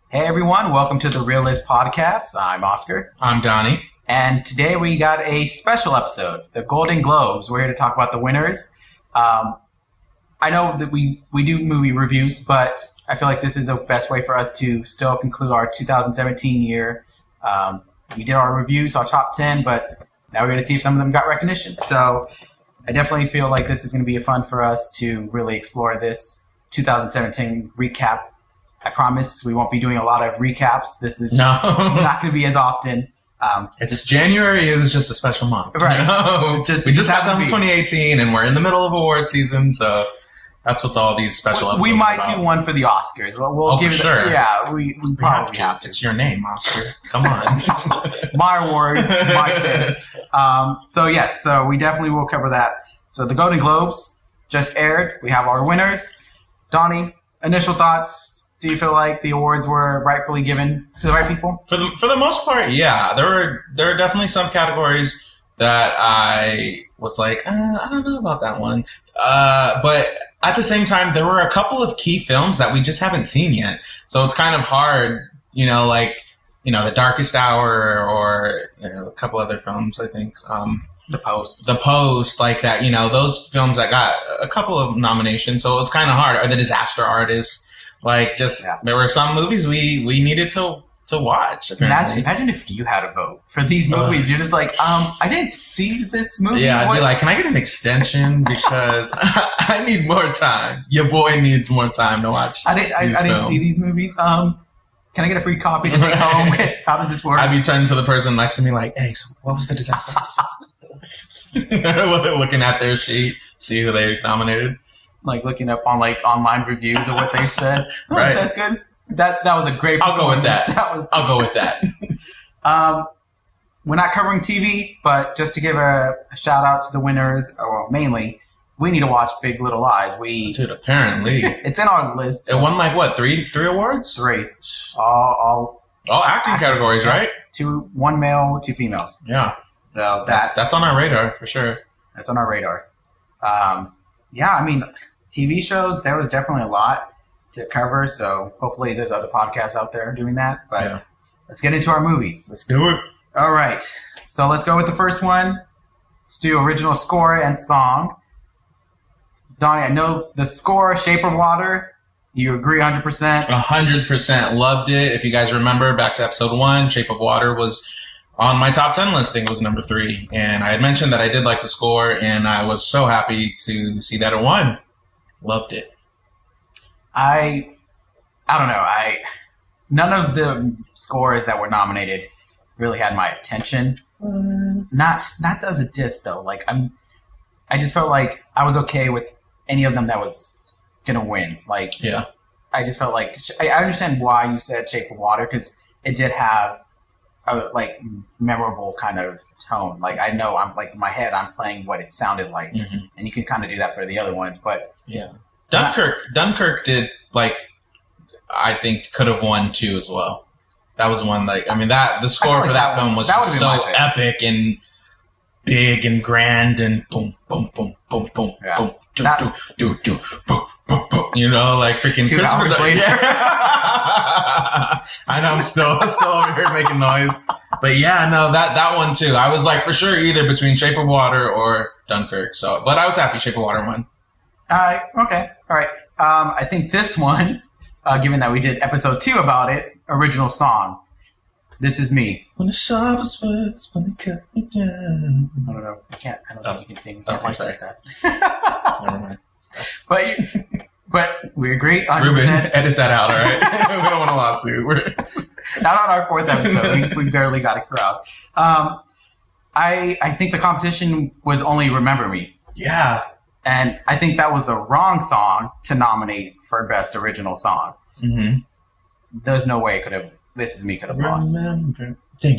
Hey everyone, welcome to the Reel-ist Podcast. I'm Oscar. I'm Donnie. And today we got a special episode, the Golden Globes. We're here to talk about the winners. I know that we do movie reviews, but I feel like this is the best way for us to still conclude our 2017 year. We did our reviews, our top 10, but now we're going to see if some of them got recognition. So I definitely feel like this is going to be fun for us to really explore this 2017 recap. I promise we won't be doing a lot of recaps. This is not going to be as often. It's January is just a special month. Right. We just got done 2018 and we're in the middle of award season, so that's what's all these special episodes We might about. do one for the Oscars. We'll give for it sure. Yeah, we probably have to. It's your name, Oscar. Come on. My awards, my say. So we definitely will cover that. So the Golden Globes just aired. We have our winners. Donnie, initial thoughts. Do you feel like the awards were rightfully given to the right people? For the most part, yeah. There are definitely some categories that I was like, I don't know about that one. But at the same time, there were a couple of key films that we just haven't seen yet. So it's kind of hard, The Darkest Hour or a couple other films, I think. The Post, like that, those films that got a couple of nominations. So it was kind of hard. Or The Disaster Artist. There were some movies we needed to watch. Imagine if you had a vote for these movies. You're just like, I didn't see this movie. Yeah, I'd be like, can I get an extension because I need more time. Your boy needs more time to watch. I didn't see these movies. Can I get a free copy to take home? How does this work? I'd be turning to the person next to me like, hey, so what was The Disaster? Looking at their sheet, see who they nominated. Like looking up on online reviews of what they said. Right. That's good. That was a great. I'll go with that. I'll go with that. We're not covering TV, but just to give a shout out to the winners, or mainly, we need to watch Big Little Lies. Dude, apparently it's in our list. It won three awards? 3. All acting categories, right? 1 male, 2 females. Yeah. So that's on our radar for sure. That's on our radar. TV shows, there was definitely a lot to cover, so hopefully there's other podcasts out there doing that. But Let's get into our movies. Let's do it. All right. So let's go with the first one. Let's do original score and song. Donnie, I know the score, Shape of Water, you agree 100%? 100%. Loved it. If you guys remember, back to episode 1, Shape of Water was on my top 10 list. I think it was number 3. And I had mentioned that I did like the score, and I was so happy to see that it won. Loved it. I don't know. None of the scores that were nominated really had my attention. Not as a diss though. I just felt like I was okay with any of them that was gonna win. I just felt like I understand why you said Shape of Water because it did have a memorable kind of tone. I know I'm in my head I'm playing what it sounded like, and you can kind of do that for the other ones, but. Yeah, Dunkirk did I think could have won too as well. That was one the score for that film was just so epic and big and grand and boom boom boom boom boom boom do boom boom boom. Freaking 2 hours later. I know I'm still over here making noise, but that one too. I was for sure either between Shape of Water or Dunkirk. But I was happy Shape of Water won. Okay. All right. I think this one, given that we did episode 2 about it, original song, This Is Me. When the sharpest words when they cut me down. I don't know. I don't think you can sing. I'm sorry. That. Never mind. But we agree 100%. Ruben, edit that out, all right? We don't want a lawsuit. We're not on our 4th episode. We barely got a crowd. I think the competition was only Remember Me. Yeah. And I think that was a wrong song to nominate for Best Original Song. Mm-hmm. There's no way This Is Me could have lost.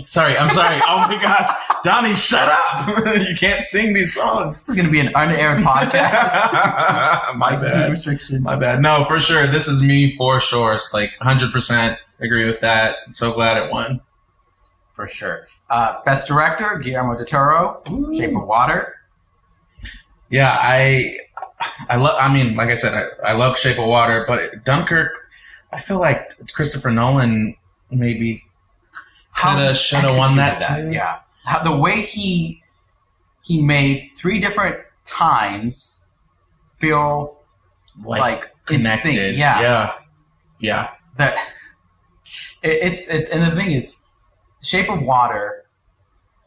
Sorry, I'm sorry. Oh my gosh. Donnie, shut up. You can't sing these songs. This is going to be an unaired podcast. My bad. No, for sure. This Is Me for sure. It's 100% agree with that. I'm so glad it won. For sure. Best Director, Guillermo del Toro, Shape of Water. Yeah, like I said, I love Shape of Water, but Dunkirk I feel like Christopher Nolan maybe coulda, shoulda won that too. Yeah, the way he made 3 different times feel like connected. In sync. Yeah. That and the thing is, Shape of Water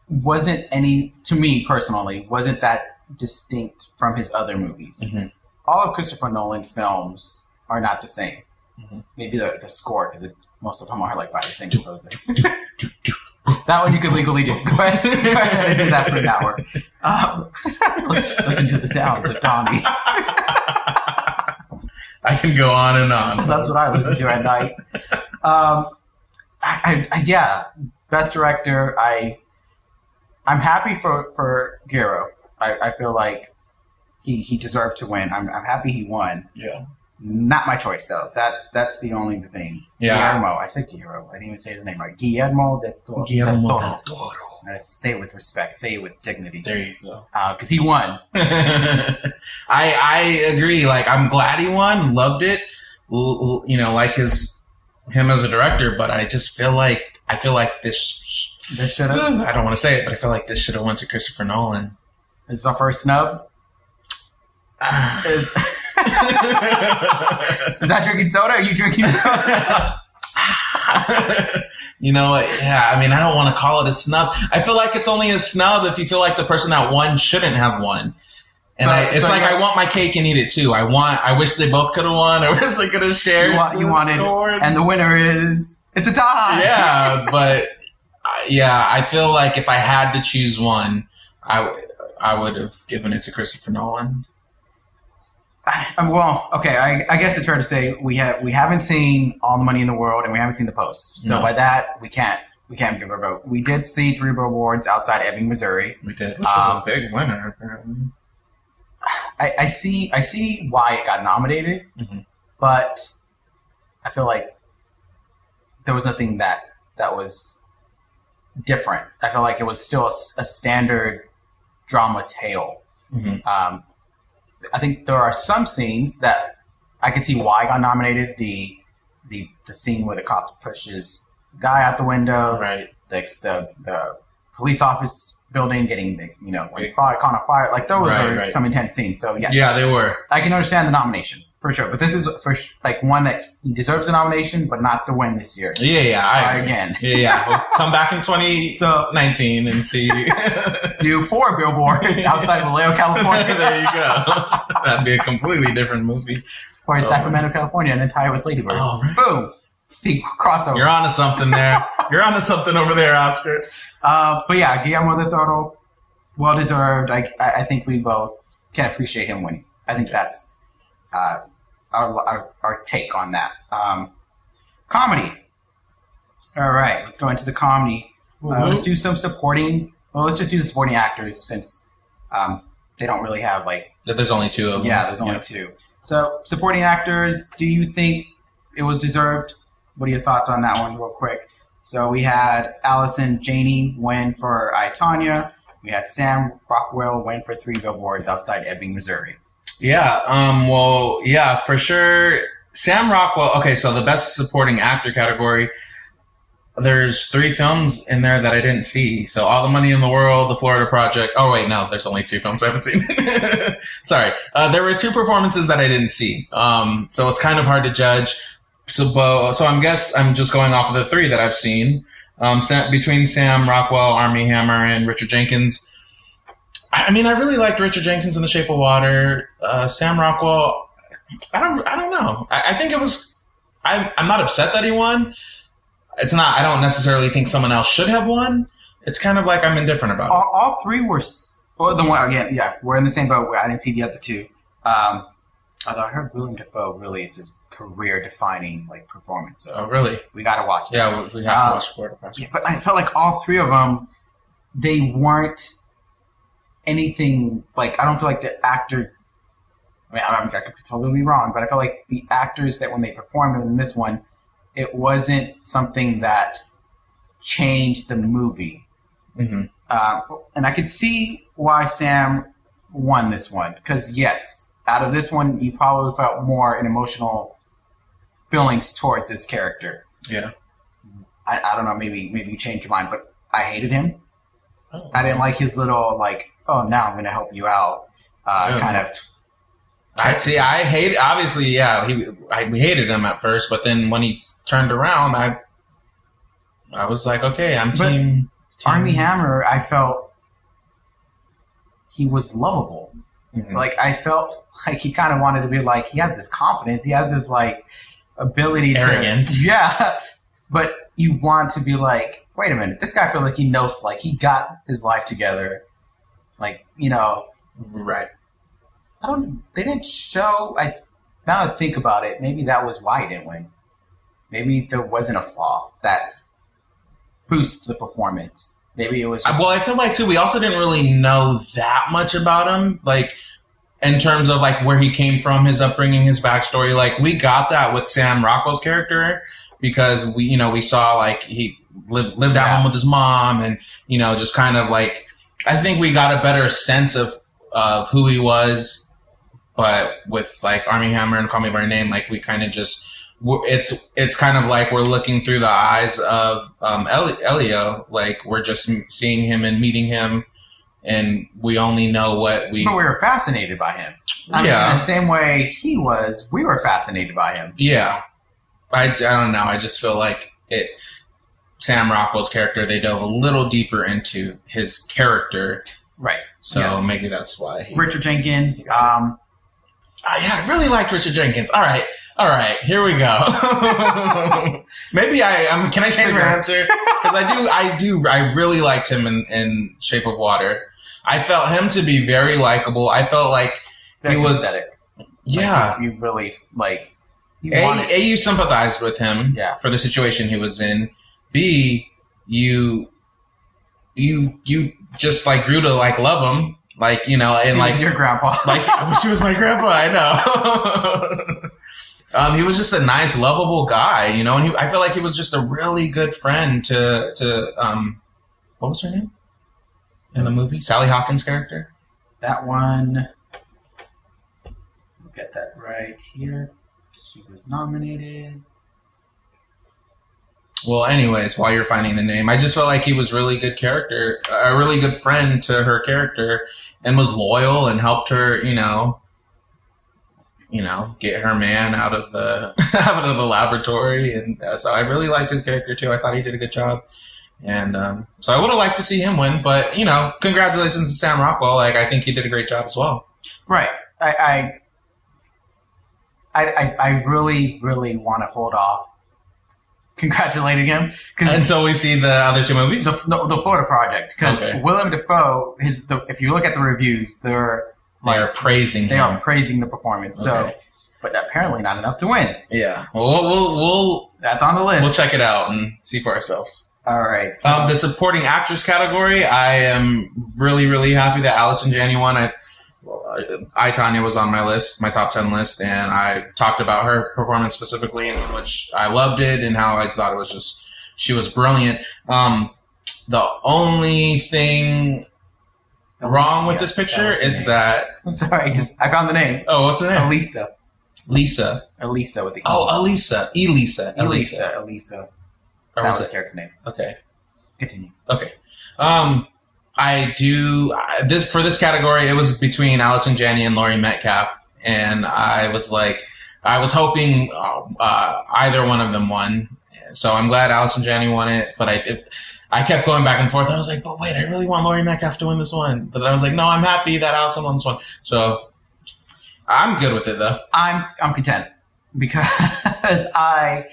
wasn't to me personally, wasn't that distinct from his other movies. Mm-hmm. All of Christopher Nolan films are not the same. Mm-hmm. Maybe the score, because most of them are like by the same composer. That one you could legally do. Go ahead and do that for an hour. Listen to the sounds of Donnie. I can go on and on. That's what I listen to at night. Yeah, best director. I'm happy for Guillermo. I feel like he deserved to win. I'm happy he won. Yeah. Not my choice though. That's the only thing. Yeah. Guillermo. I said Guillermo. I didn't even say his name right. Guillermo del Toro. I say it with respect. Say it with dignity. There you go. Because he won. I agree. Like, I'm glad he won. Loved it. You know, like him as a director. But I just feel like this should have. I don't want to say it, but I feel like this should have went to Christopher Nolan. This is our first snub. Is that drinking soda? Are you drinking soda? You know what? Yeah, I mean, I don't want to call it a snub. I feel like it's only a snub if you feel like the person that won shouldn't have won. And I want my cake and eat it too. I wish they both could have won. I wish they could have shared. You wanted, and the winner it's a tie. Yeah, but I feel like if I had to choose one, I would have given it to Christopher Nolan. Well, okay. I guess it's fair to say we haven't seen All the Money in the World, and we haven't seen The Post. So by that, we can't give a vote. We did see 3 billboards outside Ebbing, Missouri. We did, which was a big winner, apparently. I see why it got nominated, but I feel like there was nothing that was different. I feel like it was still a standard drama tale. I think there are some scenes that I could see why got nominated. The scene where the cop pushes the guy out the window, right? The police office building getting caught on fire. Like those are some intense scenes. So yeah, they were. I can understand the nomination for sure, but this is for like one that he deserves a nomination, but not the win this year. Again. We'll come back in 2019 and see. Do 4 billboards outside Vallejo, California. There you go. That'd be a completely different movie. Or in Sacramento, California, and then tie it with Lady Bird. Oh, right. Boom. See, crossover. You're onto something there. You're onto something over there, Oscar. But yeah, Guillermo del Toro, well deserved. I think we both can appreciate him winning. I think that's our take on that. Comedy. All right, let's go into the comedy. Let's do some supporting. Well, let's just do the supporting actors since they don't really have There's only 2 of them. Yeah, there's only 2. So supporting actors. Do you think it was deserved? What are your thoughts on that one, real quick? So we had Allison Janney win for I, Tonya. We had Sam Rockwell win for 3 billboards outside Ebbing, Missouri. Yeah. Well, yeah, for sure. Sam Rockwell. Okay, so the best supporting actor category. There's 3 films in there that I didn't see. So All the Money in the World, The Florida Project. Oh wait, no, there's only 2 films I haven't seen. Sorry. There were 2 performances that I didn't see. So it's kind of hard to judge. So I'm just going off of the 3 that I've seen. Between Sam Rockwell, Armie Hammer, and Richard Jenkins. I mean, I really liked Richard Jenkins in The Shape of Water. Sam Rockwell, I don't know. I think it was. I'm not upset that he won. It's not. I don't necessarily think someone else should have won. It's kind of like I'm indifferent about it. All 3 were. Well, the one again. Yeah, we're in the same boat. I didn't see the other 2. Although I heard Willem Dafoe really it's his career-defining performance. So really? We got to watch that. Yeah, we have to watch Florida Project. Yeah, but I felt like all 3 of them, they weren't anything I don't feel like the actor. I could totally be wrong, but I felt like the actors that when they performed in this one, it wasn't something that changed the movie. And I could see why Sam won this one because yes, out of this one, you probably felt more an emotional feelings towards this character. Yeah. I don't know, maybe you changed your mind, but I hated him. Oh, I didn't like his little, like, oh, now I'm going to help you out kind of. I see. I hate. Obviously, yeah. We hated him at first, but then when he turned around, I was like, okay, I'm team. Armie Hammer. I felt he was lovable. Mm-hmm. Like I felt like he kind of wanted to be like he has this confidence. He has this like ability this arrogance. Yeah, but you want to be like, wait a minute, this guy feels like he knows, like he got his life together. Like, you know, right. They didn't show, now that I think about it, maybe that was why he didn't win. Maybe there wasn't a flaw that boosted the performance. Maybe it was well, I feel like, too, we also didn't really know that much about him, like, in terms of, like, where he came from, his upbringing, his backstory. Like, we got that with Sam Rockwell's character because we saw, like, he lived at home with his mom and, just kind of, like, I think we got a better sense of who he was. But with like Armie Hammer and Call Me by Your Name, like we kind of just it's kind of like we're looking through the eyes of Elio, like we're just seeing him and meeting him, and we only know what we. But we were fascinated by him. I mean, in the same way he was, we were fascinated by him. Yeah, I don't know. I just feel like Sam Rockwell's character, they dove a little deeper into his character, right? So maybe that's why. Richard Jenkins. I really liked Richard Jenkins. All right, here we go. Maybe can I change my answer? Because I really liked him in Shape of Water. I felt him to be very likable. I felt like he was aesthetic. Yeah, like, you really like. You sympathized with him for the situation he was in. B, you just like grew to like love him. Like, and he like was your grandpa. Like I wish he was my grandpa, I know. He was just a nice, lovable guy, and I feel like he was just a really good friend to what was her name? In the movie? Sally Hawkins' character? That one, we'll get that right here. She was nominated. Well, anyways, while you're finding the name, I just felt like he was really good character, a really good friend to her character, and was loyal and helped her, get her man out of the laboratory, and so I really liked his character too. I thought he did a good job, and so I would have liked to see him win. But congratulations to Sam Rockwell. Like I think he did a great job as well. Right. I really, really want to hold off congratulating him. Until we see the other two movies? The Florida Project. Because Willem Dafoe, if you look at the reviews, they're praising him. They are praising the performance. Okay. So, but apparently not enough to win. Yeah. Well, we'll that's on the list. We'll check it out and see for ourselves. All right. So. The supporting actress category, I am really, really happy that Allison Janney won. I, Tonya was on my list, my top 10 list, and I talked about her performance specifically and how much I loved it and how I thought it was just, she was brilliant. The only thing wrong with this picture is that... I'm sorry, I found the name. Oh, what's the name? Elisa. Elisa with the E. Oh, Elisa. Elisa. That was the character name. Okay. Continue. Okay. I do for this category. It was between Allison Janney and Laurie Metcalf, and I was hoping either one of them won. So I'm glad Allison Janney won it, but I kept going back and forth. I was like, but wait, I really want Laurie Metcalf to win this one. But I was like, no, I'm happy that Allison won this one. So I'm good with it though. I'm content because I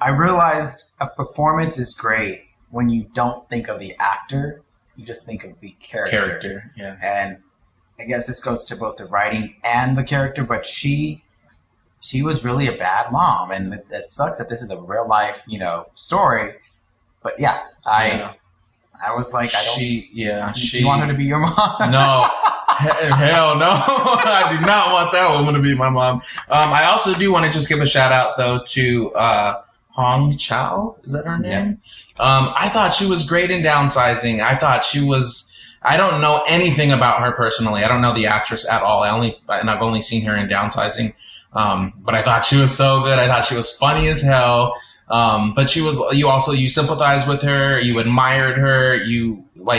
realized a performance is great when you don't think of the actor. You just think of the character. Yeah. And I guess this goes to both the writing and the character, but she was really a bad mom, and it sucks that this is a real life, story. But I was like, you want her to be your mom? No. Hell no. I do not want that woman to be my mom. I also do want to just give a shout out though to Hong Chow. Is that her name? Yeah. I thought she was great in Downsizing. I thought she was. I don't know anything about her personally. I don't know the actress at all. I've only seen her in Downsizing. But I thought she was so good. I thought she was funny as hell. But you sympathized with her. You admired her.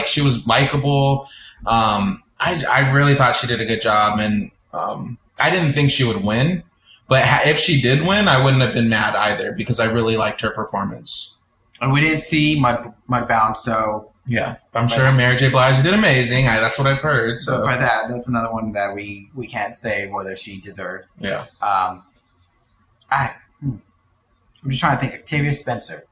She was likable. I really thought she did a good job, and I didn't think she would win. But if she did win, I wouldn't have been mad either because I really liked her performance. And we didn't see Mudbound, so yeah, I'm sure Mary J. Blige did amazing. That's what I've heard. So but that's another one that we can't say whether she deserved. Yeah. I'm just trying to think. Octavia Spencer.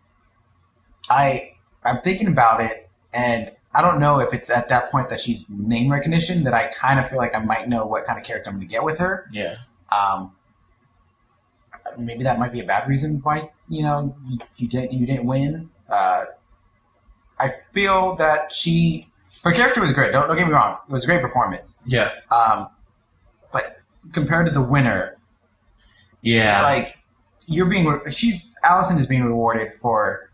I'm thinking about it, and I don't know if it's at that point that she's name recognition that I kind of feel like I might know what kind of character I'm going to get with her. Yeah. Maybe that might be a bad reason why you didn't win. I feel that her character was great. Don't get me wrong; it was a great performance. Yeah. But compared to the winner, yeah, Allison is being rewarded for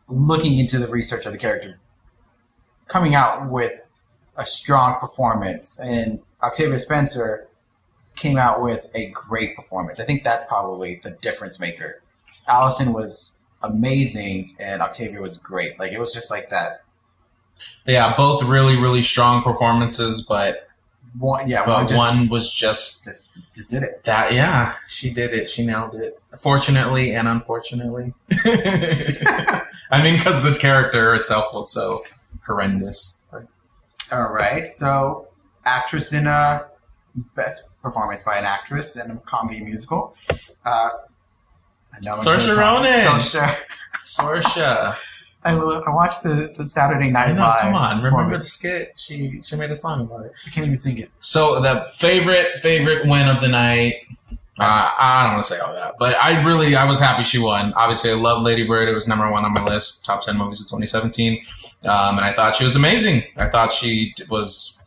looking into the research of the character, coming out with a strong performance, and Octavia Spencer came out with a great performance. I think that's probably the difference maker. Allison was amazing, and Octavia was great. It was just like that. Yeah, both really, really strong performances, but one was just did it. She did it. She nailed it. Fortunately and unfortunately. I mean, because the character itself was so horrendous. All right, so actress in a best performance by an actress in a comedy musical. Saoirse Ronan. Saoirse. I watched the Saturday Night Live. Come on, remember the skit? She made a song about it. I can't even sing it. So the favorite win of the night. I don't want to say all that, but I was happy she won. Obviously, I love Lady Bird. It was number 1 on my list, top 10 movies of 2017, and I thought she was amazing. I thought she was.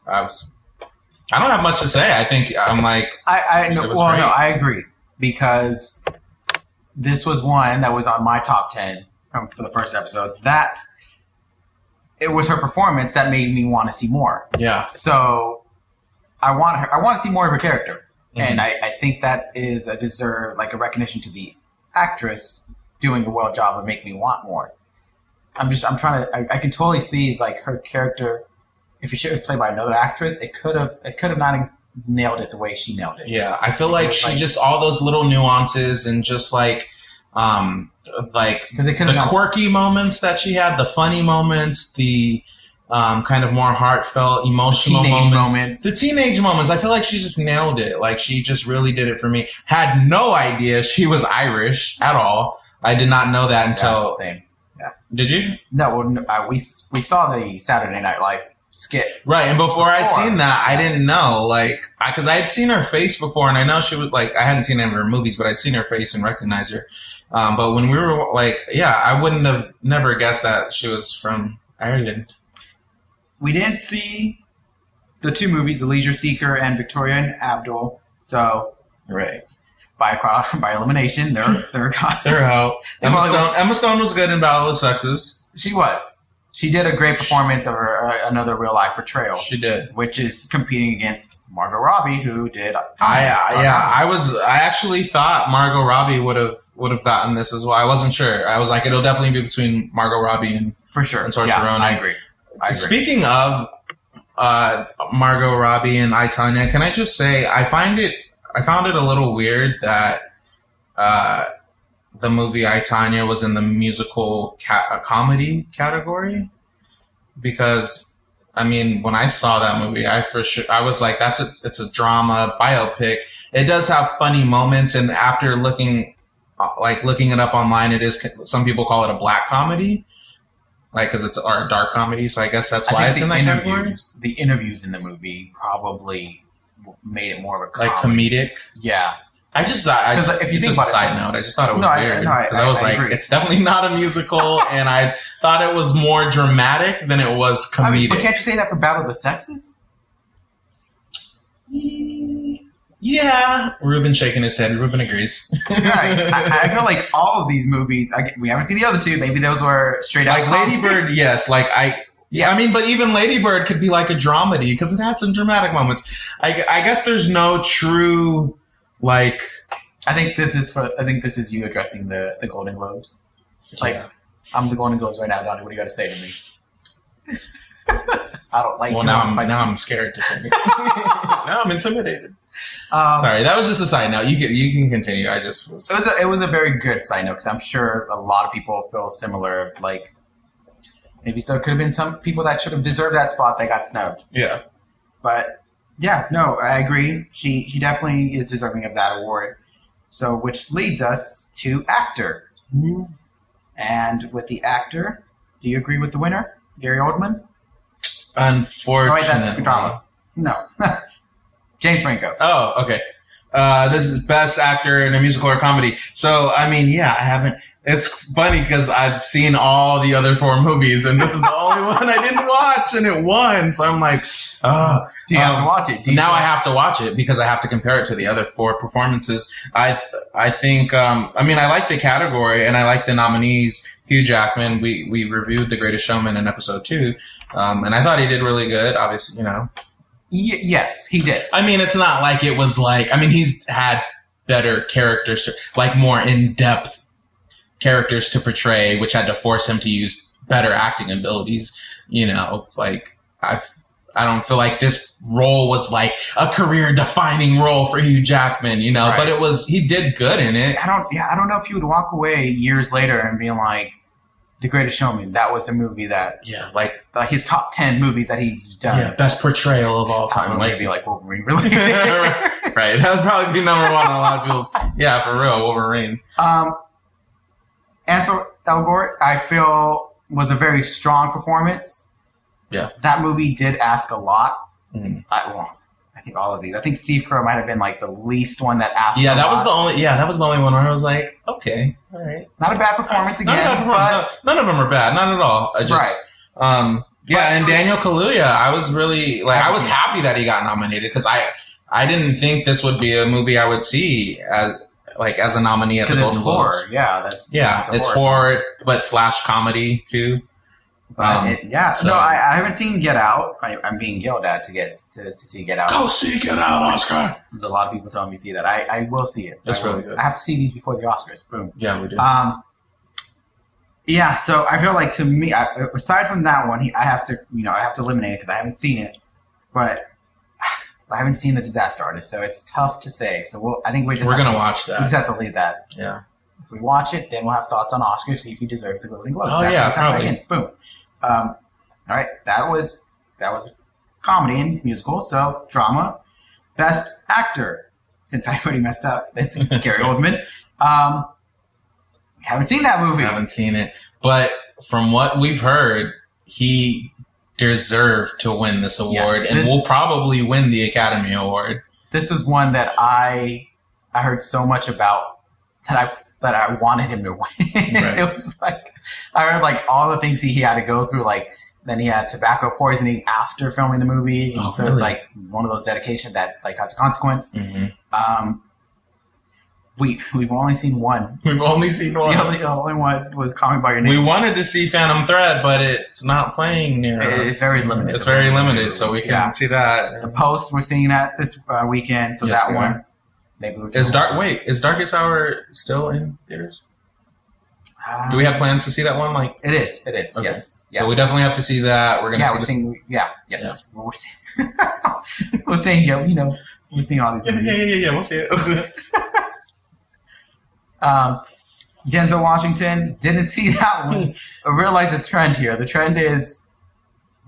I don't have much to say. I think I'm like. I agree because this was one that was on my top 10 for the first episode. That it was her performance that made me want to see more. Yeah. So I want to see more of her character. And I think that is a recognition to the actress doing a well job of making me want more. I can totally see her character. If it should have played by another actress, it could have not nailed it the way she nailed it. Yeah, I feel like she just all those little nuances and just the quirky moments that she had, the funny moments, the kind of more heartfelt, emotional moments. The teenage moments. I feel like she just nailed it. She just really did it for me. Had no idea she was Irish at all. I did not know that until... Same. Yeah. Did you? No, we saw the Saturday Night Live skit. Right, and before I'd seen that, I didn't know, because I had seen her face before, and I know she was, I hadn't seen any of her movies, but I'd seen her face and recognized her. But when we were, I wouldn't have never guessed that she was from Ireland. We didn't see the 2 movies, The Leisure Seeker and Victoria and Abdul, so right. By elimination, they're gone. They're out. Emma Stone was good in Battle of the Sexes. She was. She did a great performance of another real life portrayal. She did, which is competing against Margot Robbie, who did. I actually thought Margot Robbie would have gotten this as well. I wasn't sure. I was like, it'll definitely be between Margot Robbie and for sure. And Saoirse Ronan. I agree. Speaking of Margot Robbie and I, Tonya, can I just say I found it a little weird that the movie I, Tonya was in the musical comedy category, because I mean, when I saw that movie, I was like, it's a drama biopic. It does have funny moments, and after looking it up online, it is, some people call it a black comedy. Because it's a dark comedy, so I guess that's why it's in that category. The interviews in the movie probably made it more of a comedy. Comedic. Yeah. If you think about a side note, I just thought it was weird. Because I was like, it's definitely not a musical, and I thought it was more dramatic than it was comedic. But can't you say that for Battle of the Sexes? Yeah. Ruben shaking his head. Ruben agrees. Right. I feel like all of these movies, we haven't seen the other 2. Maybe those were straight out. Lady Bird, yes. Yeah, I mean, but even Lady Bird could be like a dramedy because it had some dramatic moments. I guess there's no true Like, I think this is you addressing the Golden Globes. It's like, I'm the Golden Globes right now, Donnie. What do you got to say to me? I don't like. Well, now I'm scared to say anything. Now I'm intimidated. Sorry, that was just a side note. You can continue. I just was. It was a very good side note because I'm sure a lot of people feel similar. Like maybe there could have been some people that should have deserved that spot that got snubbed. Yeah. But yeah, no, I agree. She definitely is deserving of that award. So which leads us to actor. Mm-hmm. And with the actor, do you agree with the winner, Gary Oldman? Unfortunately. Oh, wait, that's drama. No. James Franco. Oh, okay. This is best actor in a musical or comedy. So, I mean, yeah, I haven't. It's funny because I've seen all the other 4 movies, and this is the only one I didn't watch, and it won. So I'm like, do you have to watch it? Now I have to watch it because I have to compare it to the other 4 performances. I think, I mean, I like the category, and I like the nominees. Hugh Jackman, we reviewed The Greatest Showman in episode 2, and I thought he did really good. Obviously, you know. Yes, he did. I mean, it's not like it was like, I mean, he's had better characters, like more in-depth characters to portray, which had to force him to use better acting abilities. You know, like I don't feel like this role was like a career-defining role for Hugh Jackman, you know, right. But he did good in it. I don't know if you would walk away years later and be like, The Greatest Showman, that was a movie that, like his top 10 movies that he's done. Yeah, best portrayal of all time. Like, be like Wolverine, really? Right. That would probably be number 1 on a lot of people's. Yeah, for real, Wolverine. Ansel Elgort, I feel, was a very strong performance. Yeah. That movie did ask a lot. Mm-hmm. I think all of these. I think Steve Carell might have been like the least one that asked. Yeah, a that lot. was the only. Yeah, that was the only one where I was like, okay, all right. Not a bad performance again. Not a bad performance. None of them are bad. Not at all. I just, right. Yeah, and Daniel Kaluuya, I was really like, I was happy that he got nominated because I didn't think this would be a movie I would see as a nominee at the Golden Globes. Yeah, it's horror, but / comedy too. But no, I haven't seen Get Out. I'm being yelled at to see Get Out. Go see Get Out, Oscar. There's a lot of people telling me to see that. I will see it. That's really good. I have to see these before the Oscars. Boom. Yeah, we do. Yeah, so I feel like to me, aside from that one, I have to eliminate it because I haven't seen it. But I haven't seen The Disaster Artist, so it's tough to say. So I think we're gonna watch that. We just have to leave that. Yeah. If we watch it, then we'll have thoughts on Oscar, see if he deserves the Golden Globe. Oh, yeah, probably. Boom. All right, that was comedy and musical. So drama, best actor. Since I already messed up, it's Gary Oldman. Haven't seen that movie. Haven't seen it, but from what we've heard, he deserved to win this award, and will probably win the Academy Award. This was one that I heard so much about that I wanted him to win. Right. It was like I heard like all the things he had to go through. Like then he had tobacco poisoning after filming the movie, so really? It's like one of those dedications that like has a consequence. Mm-hmm. We've only seen one. We've only seen one. The only one was Call Me by Your Name. We wanted to see Phantom Thread, but it's not playing near us. It's very limited. It's very limited, so we can see that. The Post, we're seeing that this weekend, so yes, that one. Maybe is Darkest Hour still in theaters? Do we have plans to see that one? Like it is. Okay. Yes. So we definitely have to see that. We're gonna. Yeah, we're seeing. Yeah. Yes. Yeah. We're seeing. We're seeing. Yeah. You know, we're seeing all these movies. Yeah. We'll see it. Denzel Washington, didn't see that one. I realized the trend here. The trend is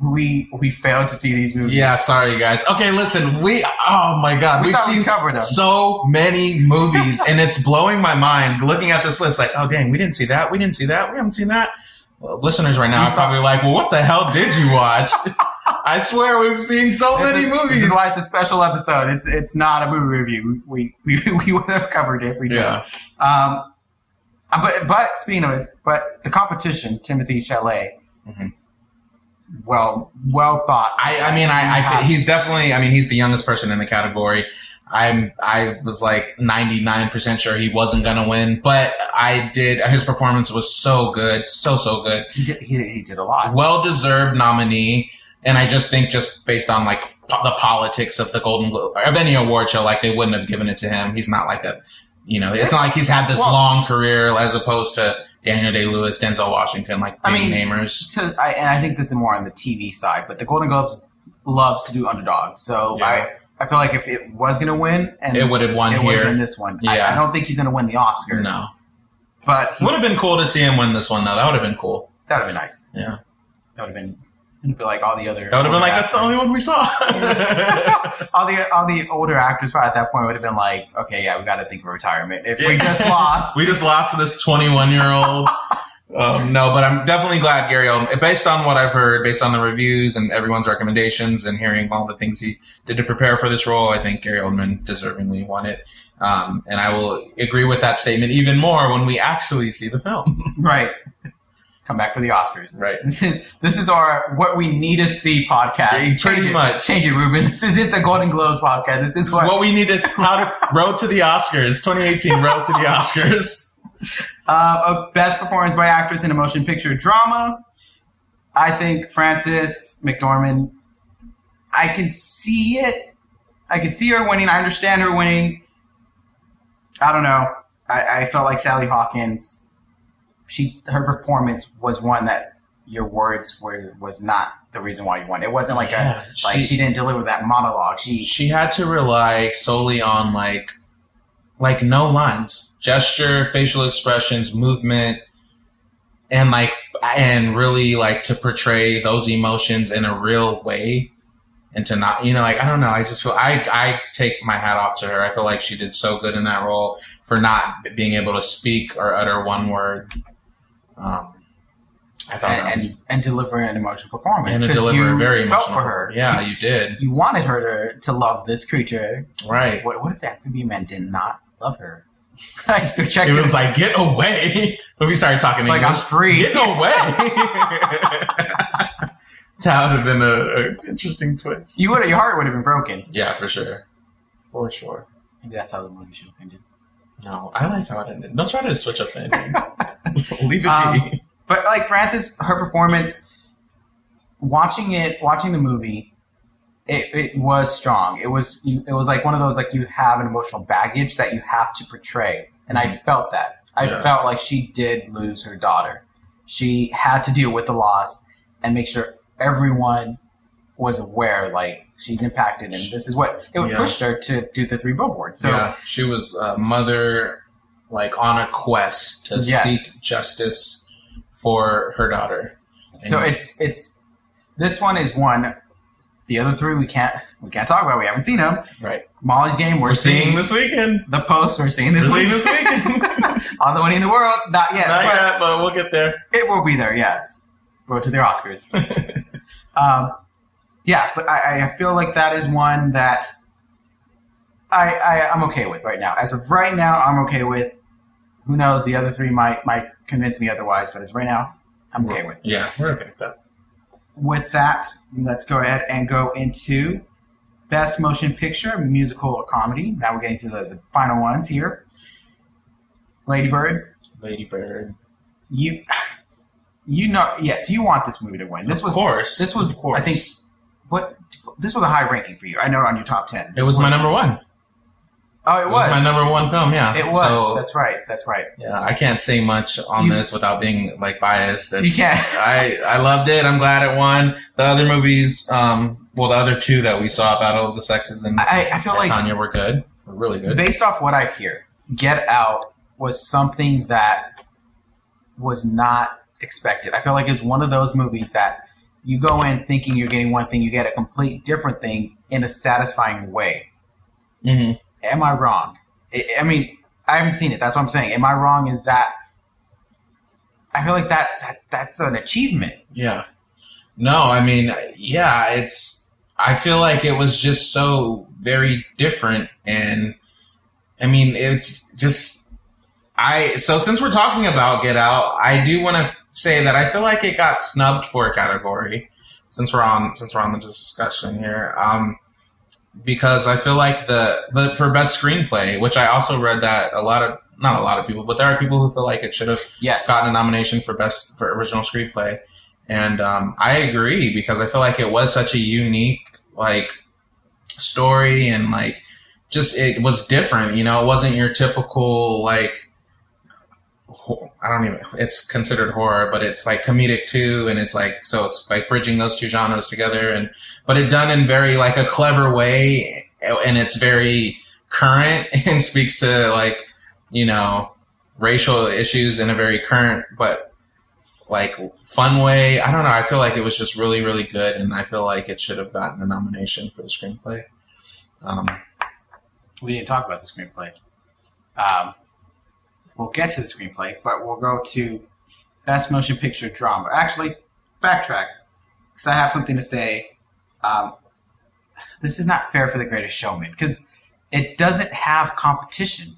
we failed to see these movies. Yeah, sorry guys. Okay, listen, oh my god, we've seen so many movies and it's blowing my mind looking at this list like, oh dang, we didn't see that, we haven't seen that. Well, listeners right now are probably like, well, what the hell did you watch? I swear we've seen so many movies. This is why it's a special episode. It's not a movie review. We would have covered it if we did. Yeah. But speaking of it, but the competition, Timothée Chalamet, mm-hmm. well thought. I he's definitely. I mean, he's the youngest person in the category. I was like 99% sure he wasn't gonna win, but I did. His performance was so good, so good. He did a lot. Well deserved nominee, and I just think just based on like the politics of the Golden Globe of any award show. Like they wouldn't have given it to him. He's not like it's not like he's had this long career as opposed to Daniel Day-Lewis, Denzel Washington, like big namers. And I think this is more on the TV side, but the Golden Globes loves to do underdogs. So I feel like if it was going to win, and it would have won here. It would have been this one. Yeah. I don't think he's going to win the Oscar. No. But would have been cool to see him win this one, though. That would have been cool. That would have been nice. Yeah. That would have been... It'd be like all the other... That would have been like, that's the only one we saw. all the older actors at that point would have been like, okay, yeah, we got to think of retirement. If we just lost... We just lost to this 21-year-old... no, but I'm definitely glad Gary Oldman, based on what I've heard, based on the reviews and everyone's recommendations and hearing all the things he did to prepare for this role, I think Gary Oldman deservingly won it. And I will agree with that statement even more when we actually see the film. Right. Come back for the Oscars. Right. This is our What We Need to See podcast. Pretty much. Change it, Ruben. This isn't the Golden Globes podcast. This is what we needed. Road to the Oscars. 2018 Road to the Oscars. Best performance by actress in a motion picture drama. I think Frances McDormand. I can see it. I can see her winning. I understand her winning. I don't know. I felt like Sally Hawkins. Her performance was one that your words was not the reason why you won. It wasn't like she didn't deliver that monologue. She had to rely solely on like no lines, gesture, facial expressions, movement, and really like to portray those emotions in a real way, and to not, I don't know. I just feel I take my hat off to her. I feel like she did so good in that role for not being able to speak or utter one word. I thought and deliver an emotional performance. And to deliver a very emotional for her. Yeah, you did. You wanted her to love this creature. Right. What if that could be men did not love her? It was like, get away. When we started talking English. Like, I'm free. Get away. That would have been an interesting twist. Your heart would have been broken. Yeah, for sure. For sure. Maybe that's how the movie should have ended. No, I like how it ended. Don't try to switch up the ending. Leave it be. But like Frances, her performance, watching the movie, it was strong. It was like one of those, like, you have an emotional baggage that you have to portray, and I felt that. I felt like she did lose her daughter. She had to deal with the loss and make sure everyone was aware, like, she's impacted, and this is what it pushed her to do the 3 billboards. So she was a mother, like, on a quest to seek justice for her daughter. And so it's this one is one. The other 3 we can't talk about. We haven't seen them. Right. Molly's Game we're seeing this weekend. The Post we're seeing this weekend. On the Winning in the World, not yet. Not yet, but we'll get there. It will be there. Yes. Road to the Oscars. Yeah, but I feel like that is one that I'm okay with right now. As of right now, I'm okay with. Who knows? The other 3 might convince me otherwise, but as of right now, I'm okay with. Yeah, we're okay with that. With that, let's go ahead and go into Best Motion Picture, Musical or Comedy. Now we're getting to the final ones here. Lady Bird. You know, yes, you want this movie to win. Of course. This was, I think, this was a high ranking for you. I know on your top 10. It was my number 1. Oh, it was my number 1 film, yeah. It was. So, that's right. Yeah, I can't say much on this without being, like, biased. You can't. I loved it. I'm glad it won. The other movies, the other 2 that we saw, Battle of the Sexes and I feel like Tanya, were good. Were really good. Based off what I hear, Get Out was something that was not expected. I feel like it's one of those movies that you go in thinking you're getting one thing, you get a complete different thing in a satisfying way. Mm-hmm. Am I wrong? I mean, I haven't seen it. That's what I'm saying. Am I wrong? Is that I feel like that's an achievement. Yeah. No, I mean, yeah, I feel like it was just so very different, and I mean, it's just so since we're talking about Get Out, I do want to say that I feel like it got snubbed for a category since we're on the discussion here. Because I feel like the for best screenplay, which I also read that not a lot of people, but there are people who feel like it should have gotten a nomination for original screenplay, and I agree because I feel like it was such a unique, like, story, and like just it was different. You know, it wasn't your typical like. It's considered horror, but it's like comedic too, and it's like, so it's like bridging those two genres together, but it done in very like a clever way, and it's very current and speaks to like, you know, racial issues in a very current but like fun way. I don't know. I feel like it was just really, really good, and I feel like it should have gotten a nomination for the screenplay. We didn't talk about the screenplay. We'll get to the screenplay, but we'll go to Best Motion Picture Drama. Actually, backtrack, because I have something to say. This is not fair for The Greatest Showman, because it doesn't have competition.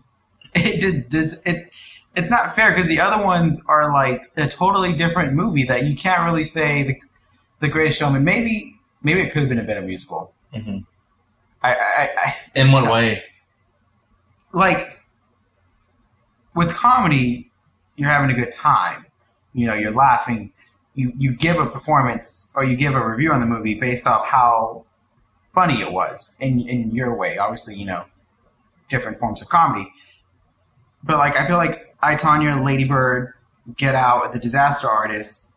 It's not fair, because the other ones are like a totally different movie that you can't really say The Greatest Showman. Maybe it could have been a better musical. Mm-hmm. In what way? Like, with comedy, you're having a good time. You know, you're laughing. You give a performance or you give a review on the movie based off how funny it was in your way. Obviously, you know, different forms of comedy. But, like, I feel like I, Tonya, Lady Bird, Get Out, The Disaster Artist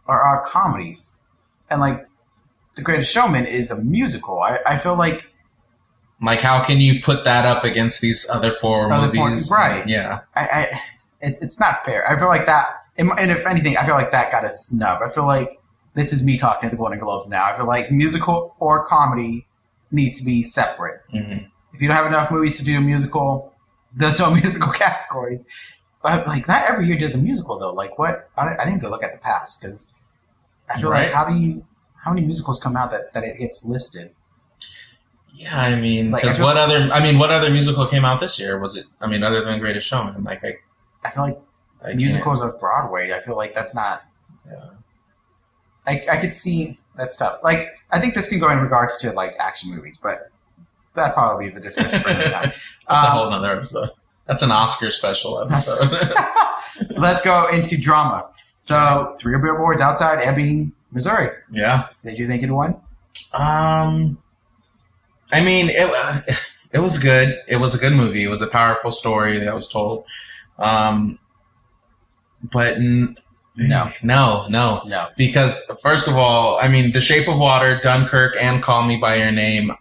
are comedies. And, like, The Greatest Showman is a musical. I feel like... Like, how can you put that up against these other four movies? Right. Yeah. It's not fair. I feel like that, and if anything, I feel like that got a snub. I feel like this is me talking to the Golden Globes now. I feel like musical or comedy need to be separate. Mm-hmm. If you don't have enough movies to do a musical, there's no musical categories. But, like, not every year does a musical, though. Like, what? I didn't go look at the past, because I feel like how many musicals come out that it gets listed? Yeah, I mean, because what other musical came out this year? Was it? I mean, other than Greatest Showman, like I feel like musicals of Broadway. I feel like that's not. Yeah. I could see that stuff. Like, I think this can go in regards to like action movies, but that probably is a discussion for another time. That's a whole nother episode. That's an Oscar special episode. Let's go into drama. So, 3 Billboards Outside Ebbing, Missouri. Yeah. Did you think it won? I mean, it was good. It was a good movie. It was a powerful story that was told. But no. Because, first of all, I mean, The Shape of Water, Dunkirk, and Call Me By Your Name.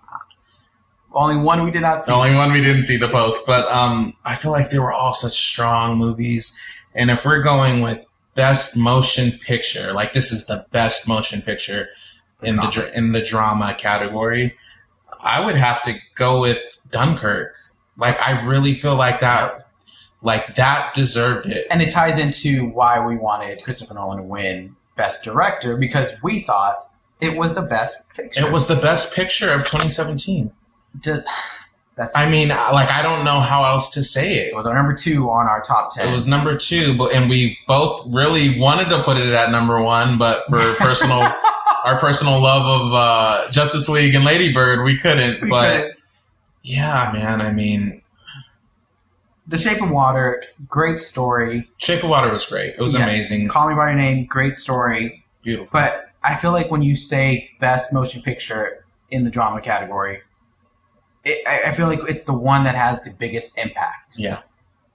Only one we did not see. The only one we didn't see the post. But I feel like they were all such strong movies. And if we're going with Best Motion Picture, like this is the best motion picture in the drama category, I would have to go with Dunkirk. Like, I really feel like that deserved it. And it ties into why we wanted Christopher Nolan to win Best Director, because we thought it was the best picture. It was the best picture of 2017. I mean, like, I don't know how else to say it. It was our number 2 on our top 10. It was number 2, and we both really wanted to put it at number 1, but for our personal love of Justice League and Lady Bird, we couldn't. Yeah, man, I mean... The Shape of Water, great story. Shape of Water was great. It was amazing. Call Me By Your Name, great story. Beautiful. But I feel like when you say Best Motion Picture in the drama category, I feel like it's the one that has the biggest impact. Yeah.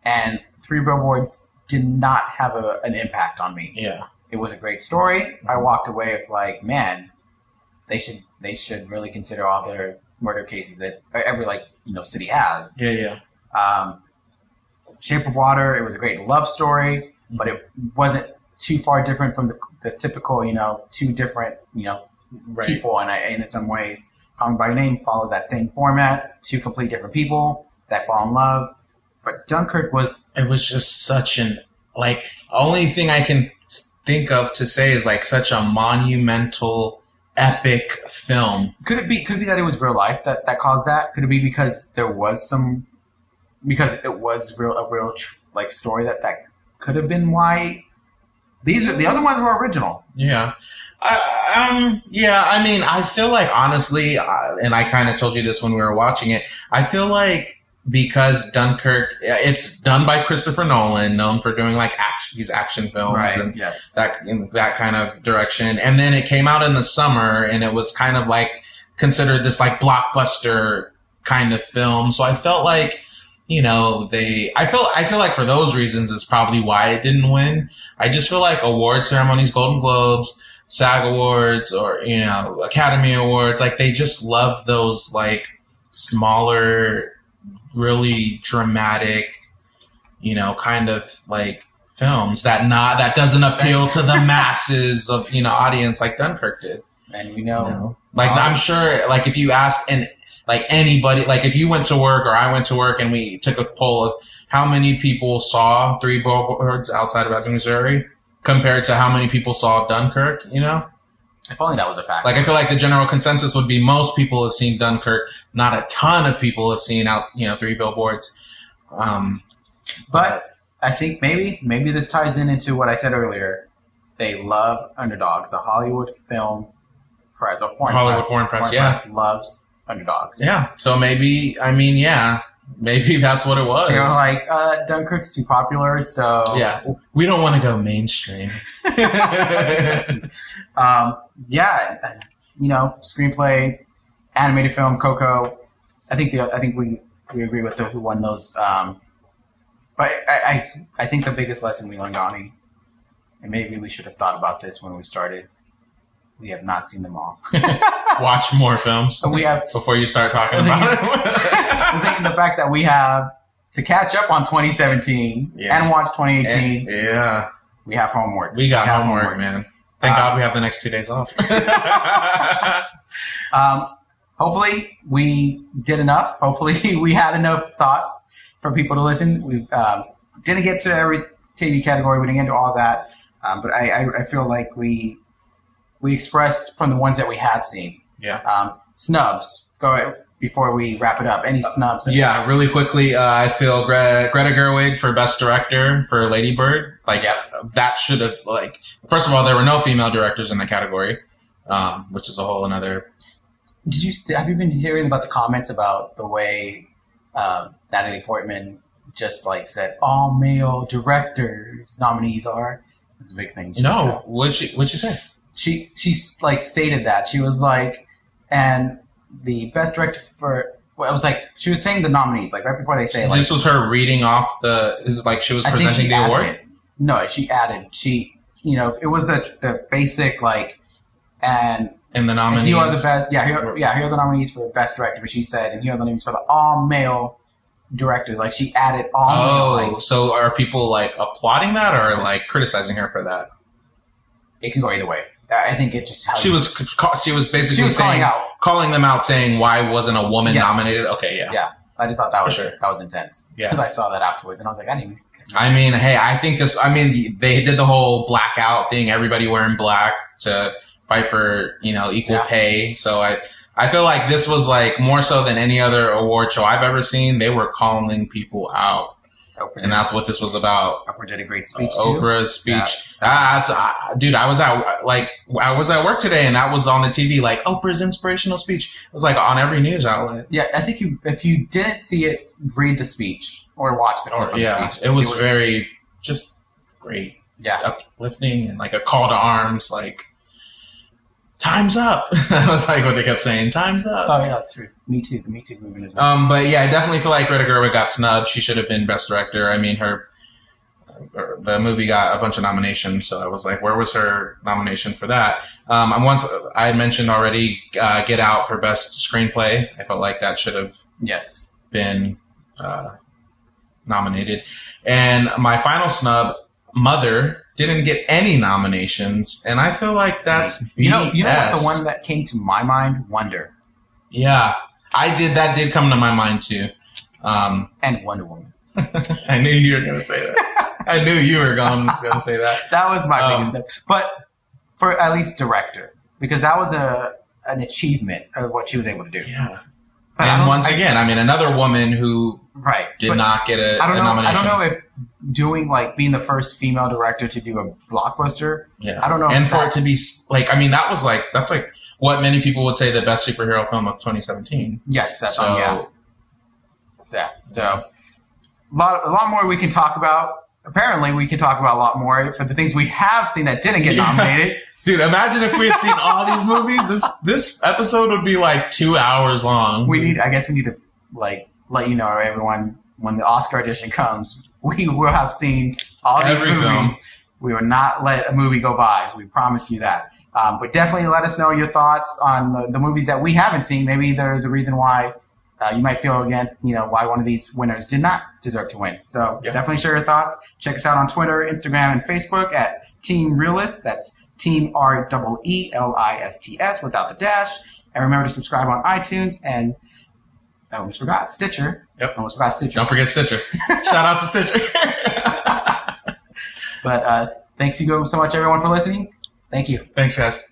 And 3 Billboards did not have an impact on me. Yeah. It was a great story. I walked away with like, man, they should really consider all their murder cases that every city has. Yeah. Shape of Water, it was a great love story, but it wasn't too far different from the typical, two different, people in some ways. Call Me By Your Name follows that same format, 2 complete different people that fall in love. But Dunkirk was just such only thing I can think of to say is like such a monumental, epic film. Could it be that it was real life that caused that? Could it be because it was a real story that could have been why the other ones were original? Yeah. I mean, I feel like, honestly, and I kind of told you this when we were watching it, I feel like because Dunkirk, it's done by Christopher Nolan, known for doing these action films, right, and yes. that kind of direction. And then it came out in the summer, and it was kind of like considered this like blockbuster kind of film. So I felt like, you know, I feel like for those reasons is probably why it didn't win. I just feel like award ceremonies, Golden Globes, SAG Awards, or, you know, Academy Awards, like they just love those like smaller, really dramatic, you know, kind of like films that doesn't appeal to the masses of, you know, audience like Dunkirk did. And we know, like I'm sure, like if you ask like anybody, like if you went to work or I went to work and we took a poll of how many people saw Three Billboards Outside of Ebbing, Missouri, compared to how many people saw Dunkirk, you know? If only that was a fact. Like, I feel like the general consensus would be most people have seen Dunkirk. Not a ton of people have seen Three Billboards. But I think maybe this ties into what I said earlier. They love underdogs. The Hollywood Film Press, or Foreign Press loves underdogs. Yeah. So maybe that's what it was. They were like, Dunkirk's too popular, so yeah, we don't want to go mainstream. Screenplay, animated film, Coco. I think we agree with who won those. But I think the biggest lesson we learned, Donnie, and maybe we should have thought about this when we started. We have not seen them all. Watch more films before you start talking about it. The fact that we have to catch up on 2017 and watch 2018. We have homework. We got homework, man. Thank God we have the next 2 days off. Hopefully we did enough. Hopefully we had enough thoughts for people to listen. We didn't get to every TV category. We didn't get to all that. But I feel like we expressed from the ones that we had seen. Yeah. Snubs. Go ahead before we wrap it up. Any snubs? Yeah, really quickly. I feel Greta Gerwig for Best Director for Lady Bird. That should have, first of all, there were no female directors in the category, which is a whole another. Have you been hearing about the comments about the way Natalie Portman just said all male directors nominees are? It's a big thing. No, what'd she say? She stated that she was and the best director for she was saying the nominees right before they say this was her reading off she was presenting the award. No, she added it was the basic and the nominees. Here are the best. Here are the nominees for best director. But she said, and here are the names for the all male directors. She added all male. So are people applauding that or criticizing her for that? It can go either way. I think it just. She was basically calling them out, saying why wasn't a woman nominated? Okay, yeah. Yeah, I just thought that was intense. Yeah, because I saw that afterwards, and I was like, I didn't. I mean, hey, I think this. I mean, they did the whole blackout thing. Everybody wearing black to fight for equal pay. So I feel like this was more so than any other award show I've ever seen. They were calling people out. And that's what this was about. Oprah did a great speech too. Oprah's speech. Dude, I was at work today, and that was on the TV. Oprah's inspirational speech. It was on every news outlet. Yeah, I think if you didn't see it, read the speech or watch the clip of the speech. It was very just great. Yeah, uplifting and a call to arms. Time's up. That was what they kept saying. Time's up. Oh yeah, that's true. Me too. The Me Too movement as well. But yeah, I definitely feel like Greta Gerwig got snubbed. She should have been Best Director. I mean, the movie got a bunch of nominations, so I was where was her nomination for that? I had mentioned already Get Out for Best Screenplay. I felt like that should have been nominated. And my final snub, Mother, didn't get any nominations, and I feel like that's BS. You know what the one that came to my mind? Wonder. Yeah, that did come to my mind too. And Wonder Woman. I knew you were going to say that. I knew you were going to say that. That was my biggest snub. But for at least director, because that was an achievement of what she was able to do. Yeah. But another woman who did not get a nomination. I don't know if being the first female director to do a blockbuster. Yeah. I don't know. And for it to be that's what many people would say the best superhero film of 2017. Yes, that's So a lot more we can talk about. Apparently, we can talk about a lot more for the things we have seen that didn't get nominated. Dude, imagine if we had seen all these movies. This episode would be like 2 hours long. I guess we need to like let you know, everyone, when the Oscar edition comes, we will have seen all these Every movies. film. We will not let a movie go by. We promise you that. But definitely let us know your thoughts on the movies that we haven't seen. Maybe there's a reason why you might feel against, why one of these winners did not deserve to win. So definitely share your thoughts. Check us out on Twitter, Instagram, and Facebook at Team Reel-ists. That's Team REELISTS without the dash. And remember to subscribe on iTunes and I almost forgot Stitcher. Yep. Almost forgot Stitcher. Don't forget Stitcher. Shout out to Stitcher. But thanks you so much, everyone, for listening. Thank you. Thanks, guys.